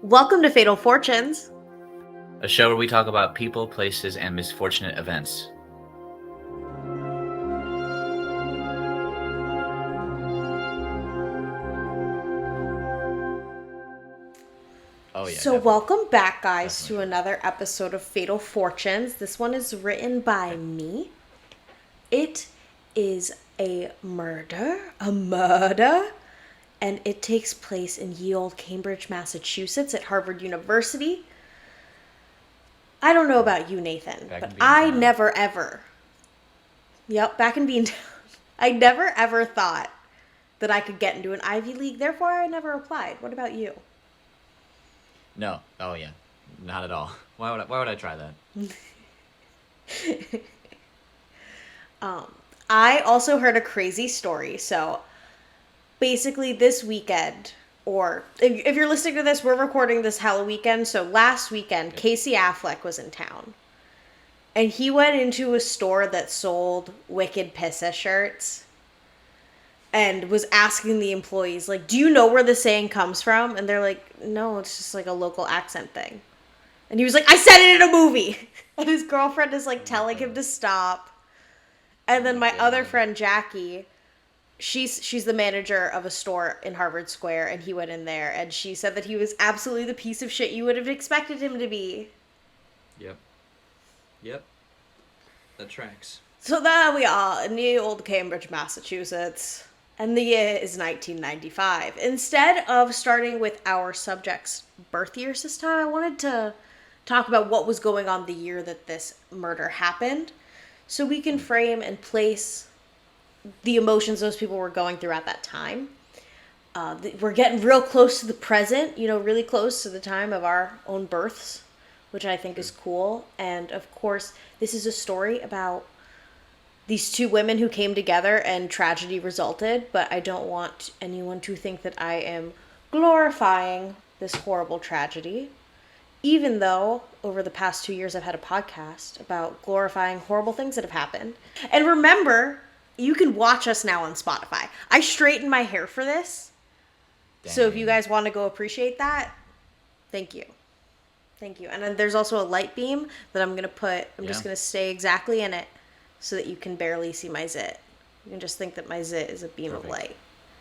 Welcome to Fatal Fortunes. A show where we talk about people, places, and misfortunate events. Welcome back, guys, Definitely. to another episode of Fatal Fortunes. This one is written by me. It is a murder, and it takes place in ye olde Cambridge, Massachusetts at Harvard University. I don't know about you, Nathan, but I never ever, back in Beantown, I never ever thought that I could get into an Ivy League, therefore I never applied. What about you? No. Oh, yeah. Not at all. Why would I try that? I also heard a crazy story. So basically this weekend, or if you're listening to this, we're recording this Halloween weekend. So last weekend, Casey Affleck was in town. And he went into a store that sold Wicked Pissa shirts and was asking the employees, like, do you know where the saying comes from? And they're like, no, it's just like a local accent thing. And he was like, I said it in a movie. And his girlfriend is like telling him to stop. And then my other friend, Jackie, she's the manager of a store in Harvard Square, and he went in there, and she said that he was absolutely the piece of shit you would have expected him to be. Yep. That tracks. So there we are in ye olde Cambridge, Massachusetts. And the year is 1995. Instead of starting with our subject's birth years this time, I wanted to talk about what was going on the year that this murder happened, so we can frame and place the emotions those people were going through at that time. We're getting real close to the present, really close to the time of our own births, which I think is cool. And of course, this is a story about these two women who came together and tragedy resulted, but I don't want anyone to think that I am glorifying this horrible tragedy, even though over the past 2 years I've had a podcast about glorifying horrible things that have happened. And remember, you can watch us now on Spotify. I straightened my hair for this. Dang. So if you guys want to go appreciate that, thank you. Thank you. And then there's also a light beam that I'm just going to stay exactly in it so that you can barely see my zit. You can just think that my zit is a beam of light.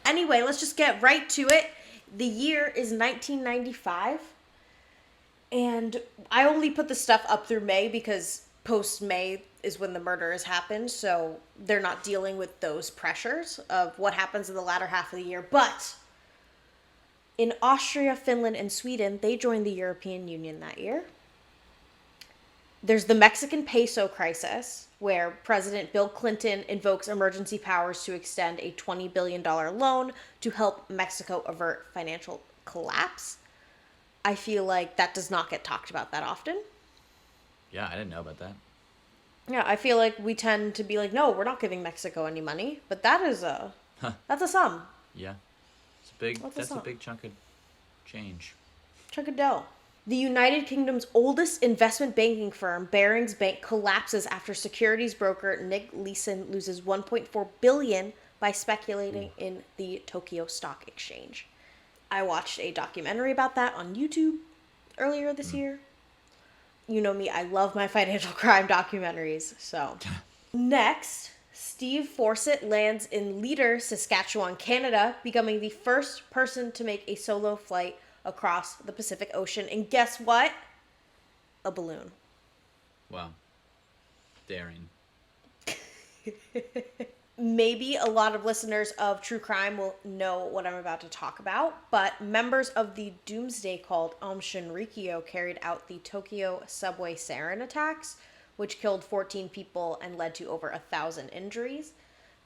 Anyway, let's just get right to it. The year is 1995. And I only put the stuff up through May because post-May is when the murder has happened, so they're not dealing with those pressures of what happens in the latter half of the year. But in Austria, Finland, and Sweden, they joined the European Union that year. There's the Mexican peso crisis, where President Bill Clinton invokes emergency powers to extend a $20 billion loan to help Mexico avert financial collapse. I feel like that does not get talked about that often. Yeah, I didn't know about that. Yeah, I feel like we tend to be like, no, we're not giving Mexico any money, but that is that's a sum. Yeah, that's a big chunk of change. Chunk of dough. The United Kingdom's oldest investment banking firm, Barings Bank, collapses after securities broker Nick Leeson loses $1.4 billion by speculating in the Tokyo Stock Exchange. I watched a documentary about that on YouTube earlier this year. You know me, I love my financial crime documentaries, so. Next, Steve Forsett lands in Leader, Saskatchewan, Canada, becoming the first person to make a solo flight across the Pacific Ocean. And guess what? A balloon. Wow. Daring. Maybe a lot of listeners of True Crime will know what I'm about to talk about, but members of the doomsday cult Aum Shinrikyo carried out the Tokyo subway sarin attacks, which killed 14 people and led to over 1,000 injuries.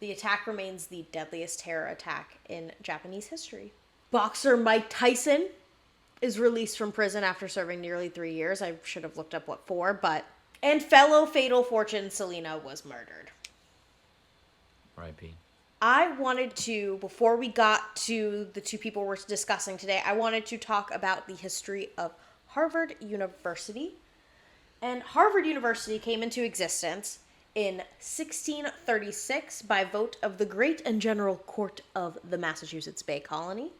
The attack remains the deadliest terror attack in Japanese history. Boxer Mike Tyson is released from prison after serving nearly 3 years. I should have looked up what for, but... And fellow Fatal Fortune Selena was murdered. R.I.P. I wanted to, before we got to the two people we're discussing today, I wanted to talk about the history of Harvard University. And Harvard University came into existence in 1636 by vote of the Great and General Court of the Massachusetts Bay Colony.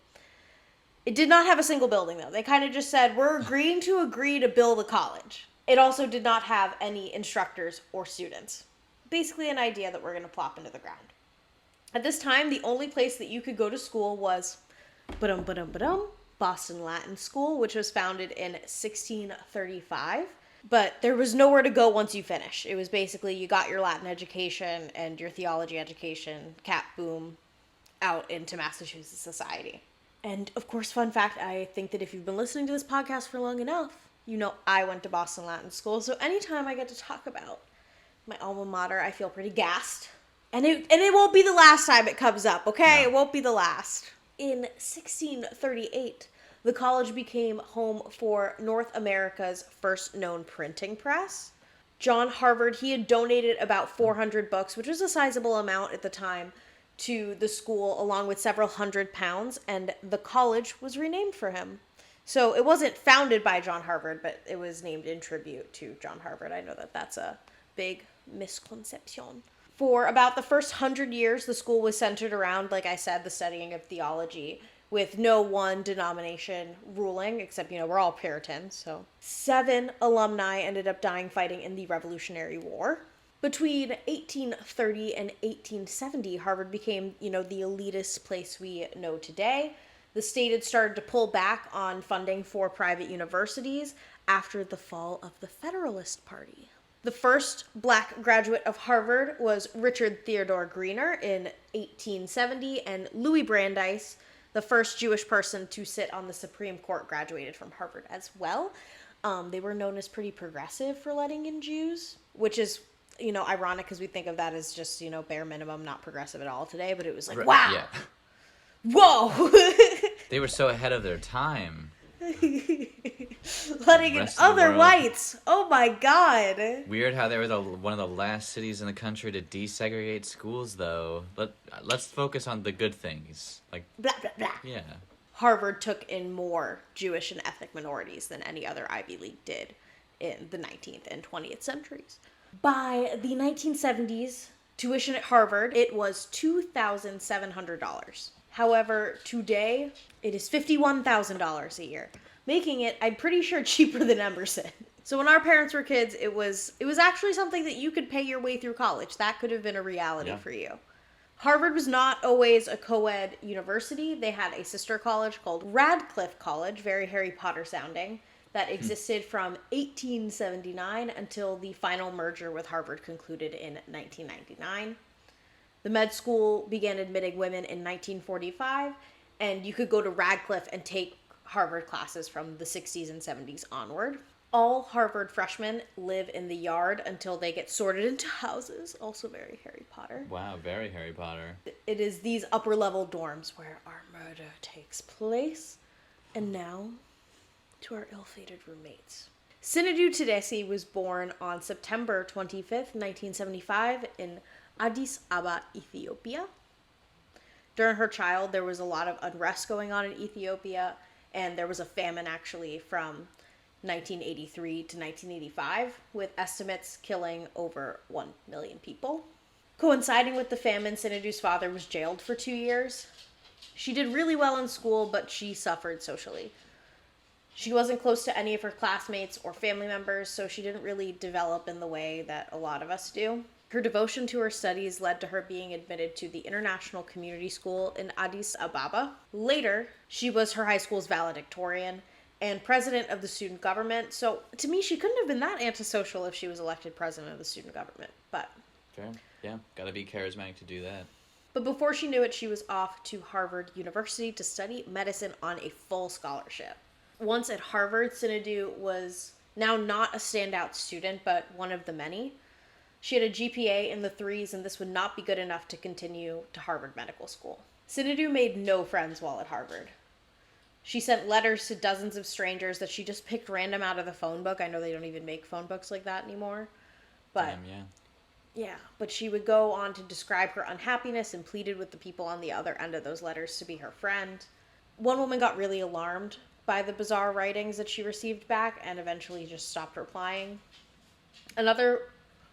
It did not have a single building, though. They kind of just said, we're agreeing to agree to build a college. It also did not have any instructors or students. Basically an idea that we're going to plop into the ground. At this time, the only place that you could go to school was Boston Latin School, which was founded in 1635. But there was nowhere to go once you finished. It was basically you got your Latin education and your theology education, cap boom, out into Massachusetts society. And of course, fun fact, I think that if you've been listening to this podcast for long enough, you know I went to Boston Latin School. So anytime I get to talk about my alma mater, I feel pretty gassed. And it won't be the last time it comes up, okay? No. It won't be the last. In 1638, the college became home for North America's first known printing press. John Harvard, he had donated about 400 books, which was a sizable amount at the time, to the school, along with several £100, and the college was renamed for him. So it wasn't founded by John Harvard, but it was named in tribute to John Harvard. I know that that's a big misconception. For about the first 100 years, the school was centered around, like I said, the studying of theology, with no one denomination ruling, except, we're all Puritans, so. 7 alumni ended up dying fighting in the Revolutionary War. Between 1830 and 1870, Harvard became, the elitist place we know today. The state had started to pull back on funding for private universities after the fall of the Federalist Party. The first black graduate of Harvard was Richard Theodore Greener in 1870, and Louis Brandeis, the first Jewish person to sit on the Supreme Court, graduated from Harvard as well. They were known as pretty progressive for letting in Jews, which is, ironic because we think of that as just, bare minimum, not progressive at all today, but it was like, wow, yeah. Whoa. They were so ahead of their time. Letting in other whites. Oh my God. Weird how they were one of the last cities in the country to desegregate schools, though. Let's focus on the good things. Like blah, blah, blah. Yeah. Harvard took in more Jewish and ethnic minorities than any other Ivy League did in the 19th and 20th centuries. By the 1970s, tuition at Harvard, it was $2,700. However, today, it is $51,000 a year, making it, I'm pretty sure, cheaper than Emerson. So when our parents were kids, it was actually something that you could pay your way through college. That could have been a reality for you. Harvard was not always a co-ed university. They had a sister college called Radcliffe College, very Harry Potter sounding, that existed from 1879 until the final merger with Harvard concluded in 1999. The med school began admitting women in 1945, and you could go to Radcliffe and take Harvard classes from the 60s and 70s onward. All Harvard freshmen live in the yard until they get sorted into houses. Also very Harry Potter. Wow, very Harry Potter. It is these upper-level dorms where our murder takes place. And now, to our ill-fated roommates. SINEDU TADESSE was born on September 25th, 1975 in Addis Ababa, Ethiopia. During her childhood, there was a lot of unrest going on in Ethiopia, and there was a famine actually from 1983 to 1985, with estimates killing over 1 million people. Coinciding with the famine, SINEDU's father was jailed for 2 years. She did really well in school, but she suffered socially. She wasn't close to any of her classmates or family members, so she didn't really develop in the way that a lot of us do. Her devotion to her studies led to her being admitted to the International Community School in Addis Ababa. Later, she was her high school's valedictorian and president of the student government. So, to me, she couldn't have been that antisocial if she was elected president of the student government. But fair. Yeah, gotta be charismatic to do that. But before she knew it, she was off to Harvard University to study medicine on a full scholarship. Once at Harvard, SINEDU was now not a standout student, but one of the many. She had a GPA in the 3s, and this would not be good enough to continue to Harvard Medical School. SINEDU made no friends while at Harvard. She sent letters to dozens of strangers that she just picked random out of the phone book. I know they don't even make phone books like that anymore. But yeah, but she would go on to describe her unhappiness and pleaded with the people on the other end of those letters to be her friend. One woman got really alarmed by the bizarre writings that she received back and eventually just stopped replying. Another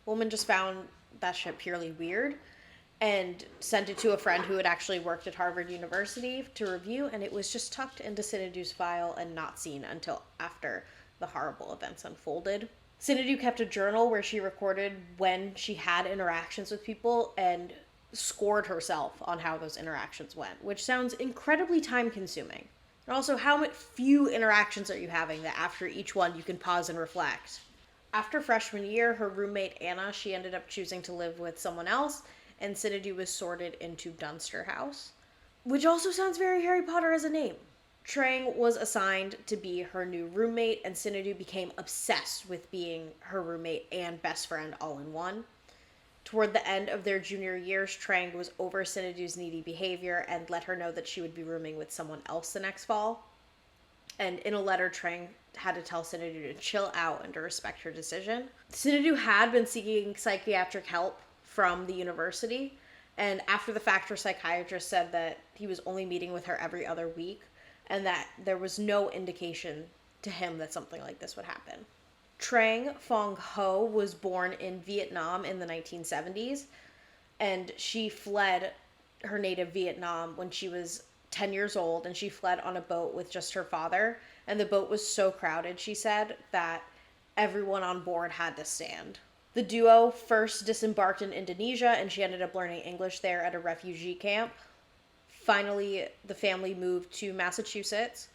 woman just found that shit purely weird and sent it to a friend who had actually worked at Harvard University to review, and it was just tucked into Sinedu's file and not seen until after the horrible events unfolded. Sinedu kept a journal where she recorded when she had interactions with people and scored herself on how those interactions went, which sounds incredibly time consuming. And also, how few interactions are you having that after each one you can pause and reflect? After freshman year, her roommate Anna, she ended up choosing to live with someone else, and Sinedu was sorted into Dunster House, which also sounds very Harry Potter as a name. Trang was assigned to be her new roommate, and Sinedu became obsessed with being her roommate and best friend all in one. Toward the end of their junior years, Trang was over Sinedu's needy behavior and let her know that she would be rooming with someone else the next fall. And in a letter, Trang had to tell Sinedu to chill out and to respect her decision. Sinedu had been seeking psychiatric help from the university, and after the fact, her psychiatrist said that he was only meeting with her every other week, and that there was no indication to him that something like this would happen. Trang Phhuong Ho was born in Vietnam in the 1970s, and she fled her native Vietnam when she was 10 years old, and she fled on a boat with just her father, and the boat was so crowded, she said, that everyone on board had to stand. The duo first disembarked in Indonesia, and she ended up learning English there at a refugee camp. Finally, the family moved to Massachusetts,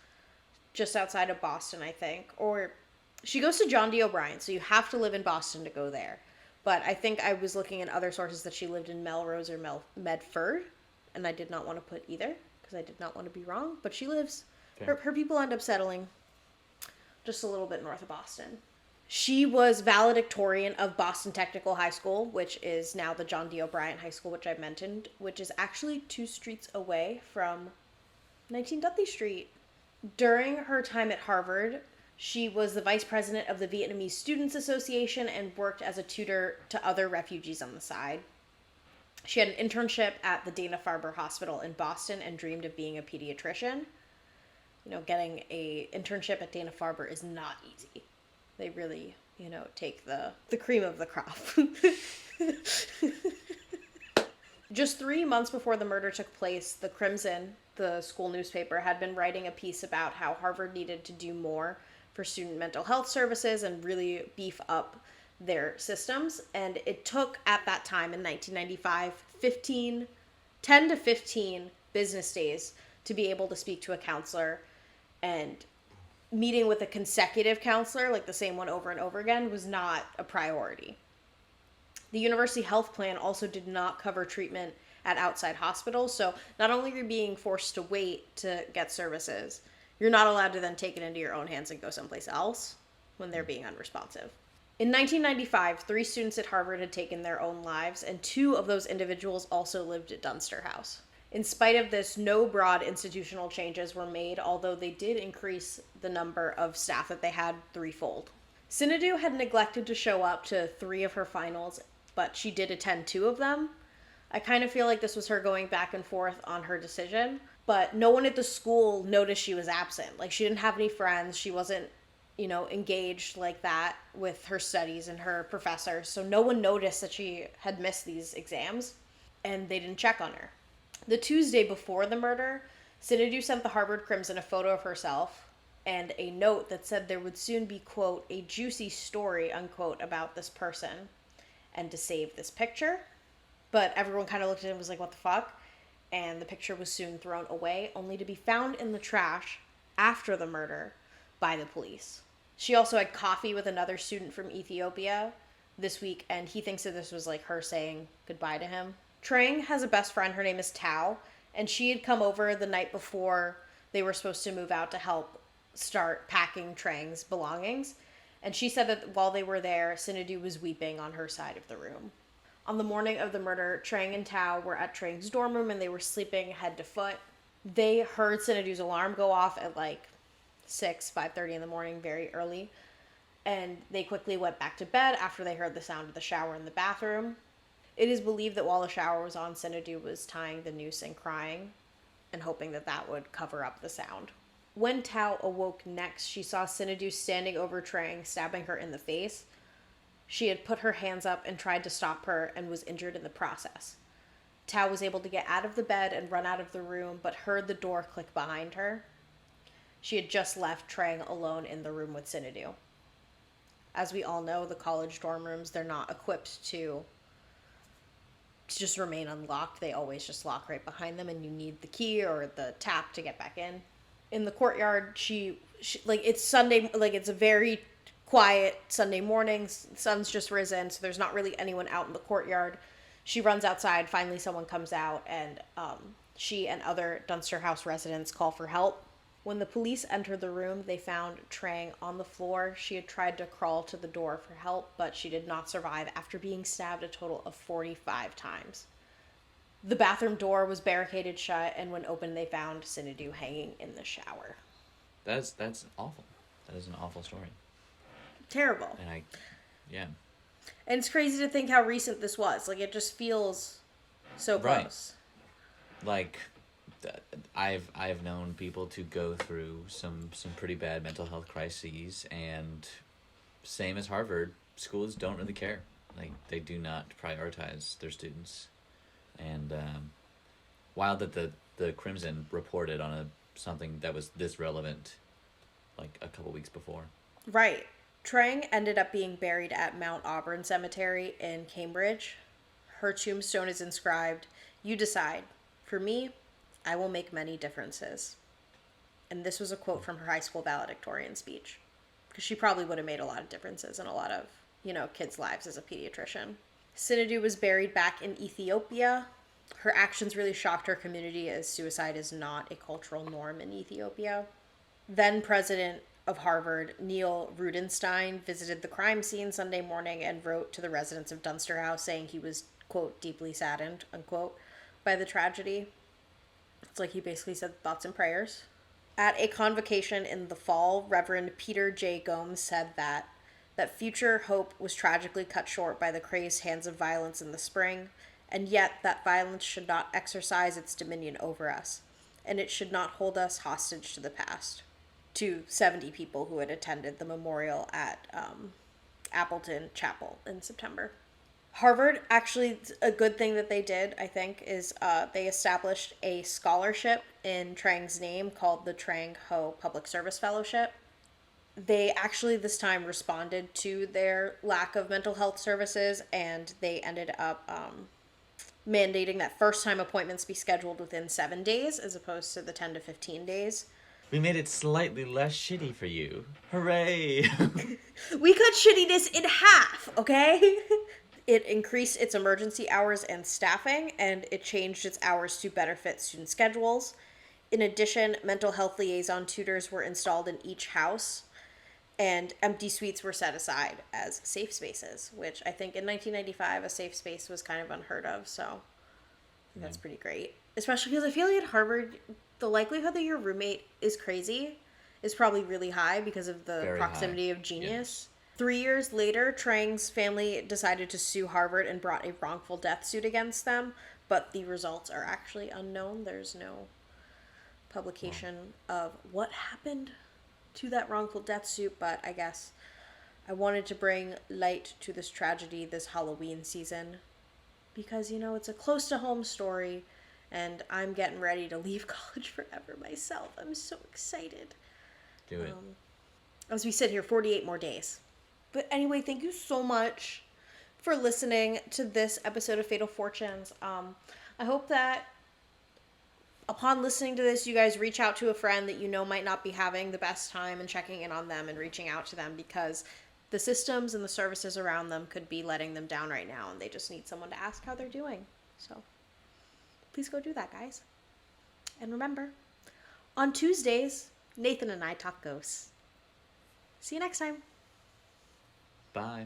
just outside of Boston, I think. Or she goes to John D. O'Brien, so you have to live in Boston to go there. But I think I was looking at other sources that she lived in Melrose or Medford, and I did not want to put either, because I did not want to be wrong. But she lives, her people end up settling just a little bit north of Boston. She was valedictorian of Boston Technical High School, which is now the John D. O'Brien High School, which I mentioned, which is actually 2 streets away from 19 Dudley Street. During her time at Harvard, she was the vice president of the Vietnamese Students Association and worked as a tutor to other refugees on the side. She had an internship at the Dana-Farber Hospital in Boston and dreamed of being a pediatrician. You know, getting an internship at Dana-Farber is not easy. They really, take the cream of the crop. Just 3 months before the murder took place, the Crimson, the school newspaper, had been writing a piece about how Harvard needed to do more for student mental health services and really beef up their systems. And it took, at that time in 1995, 10 to 15 business days to be able to speak to a counselor, and meeting with a consecutive counselor, like the same one over and over again, was not a priority. The university health plan also did not cover treatment at outside hospitals, so not only are you being forced to wait to get services, you're not allowed to then take it into your own hands and go someplace else when they're being unresponsive. In 1995, 3 students at Harvard had taken their own lives, and 2 of those individuals also lived at Dunster House. In spite of this, no broad institutional changes were made, although they did increase the number of staff that they had 3-fold. Sinedu had neglected to show up to 3 of her finals, but she did attend 2 of them. I kind of feel like this was her going back and forth on her decision, but no one at the school noticed she was absent. Like, she didn't have any friends. She wasn't, engaged like that with her studies and her professors, so no one noticed that she had missed these exams, and they didn't check on her. The Tuesday before the murder, Sinedu sent the Harvard Crimson a photo of herself and a note that said there would soon be, quote, a juicy story, unquote, about this person, and to save this picture. But everyone kind of looked at it and was like, what the fuck? And the picture was soon thrown away, only to be found in the trash after the murder by the police. She also had coffee with another student from Ethiopia this week, and he thinks that this was like her saying goodbye to him. Trang has a best friend, her name is Tao, and she had come over the night before they were supposed to move out to help start packing Trang's belongings. And she said that while they were there, Sinedu was weeping on her side of the room. On the morning of the murder, Trang and Tao were at Trang's dorm room and they were sleeping head to foot. They heard Sinedu's alarm go off at like 5:30 in the morning, very early. And they quickly went back to bed after they heard the sound of the shower in the bathroom. It is believed that while the shower was on, Sinedu was tying the noose and crying and hoping that that would cover up the sound. When Tao awoke next, she saw Sinedu standing over Trang, stabbing her in the face. She had put her hands up and tried to stop her and was injured in the process. Tao was able to get out of the bed and run out of the room, but heard the door click behind her. She had just left Trang alone in the room with Sinedu. As we all know, the college dorm rooms, they're not equipped to just remain unlocked. They always just lock right behind them, and you need the key or the tap to get back in. In the courtyard, she like, it's Sunday, like, it's a very quiet Sunday morning. Sun's just risen, so there's not really anyone out in the courtyard. She runs outside. Finally, someone comes out, and she and other Dunster House residents call for help. When the police entered the room, they found Trang on the floor. She had tried to crawl to the door for help, but she did not survive after being stabbed a total of 45 times. The bathroom door was barricaded shut, and when opened, they found Sinedu hanging in the shower. That's awful. That is an awful story. Terrible. And yeah. And it's crazy to think how recent this was. Like, it just feels so close. Right. Like, I've known people to go through some pretty bad mental health crises, and same as Harvard, schools don't really care. Like, they do not prioritize their students. And wild that the Crimson reported on something that was this relevant, like, a couple weeks before. Right. Trang ended up being buried at Mount Auburn Cemetery in Cambridge. Her tombstone is inscribed, "You decide. For me, I will make many differences." And this was a quote from her high school valedictorian speech, because she probably would have made a lot of differences in a lot of, kids' lives as a pediatrician. Sinedu was buried back in Ethiopia. Her actions really shocked her community, as suicide is not a cultural norm in Ethiopia. Then President of Harvard, Neil Rudenstein, visited the crime scene Sunday morning and wrote to the residents of Dunster House saying he was, quote, deeply saddened, unquote, by the tragedy. It's like he basically said thoughts and prayers. At a convocation in the fall, Reverend Peter J. Gomes said that future hope was tragically cut short by the crazed hands of violence in the spring, and yet that violence should not exercise its dominion over us, and it should not hold us hostage to the past. To 70 people who had attended the memorial at Appleton Chapel in September. Harvard, actually, a good thing that they did, I think, is they established a scholarship in Trang's name called the TRANG PHUONG HO Public Service Fellowship. They actually this time responded to their lack of mental health services, and they ended up mandating that first-time appointments be scheduled within 7 days as opposed to the 10 to 15 days. We made it slightly less shitty for you. Hooray! We cut shittiness in half, okay? It increased its emergency hours and staffing, and it changed its hours to better fit student schedules. In addition, mental health liaison tutors were installed in each house, and empty suites were set aside as safe spaces, which I think in 1995 a safe space was kind of unheard of, so that's pretty great. Especially because I feel like at Harvard, the likelihood that your roommate is crazy is probably really high because of the Very proximity high. of genius. Yes. 3 years later, Trang's family decided to sue Harvard and brought a wrongful death suit against them, but the results are actually unknown. There's no publication of what happened to that wrongful death suit, but I guess I wanted to bring light to this tragedy this Halloween season because, it's a close to home story, and I'm getting ready to leave college forever myself. I'm so excited. Do it. As we sit here, 48 more days. But anyway, thank you so much for listening to this episode of Fatal Fortunes. I hope that upon listening to this, you guys reach out to a friend that you know might not be having the best time and checking in on them and reaching out to them, because the systems and the services around them could be letting them down right now, and they just need someone to ask how they're doing. So please go do that, guys. And remember, on Tuesdays, Nathan and I talk ghosts. See you next time. Bye.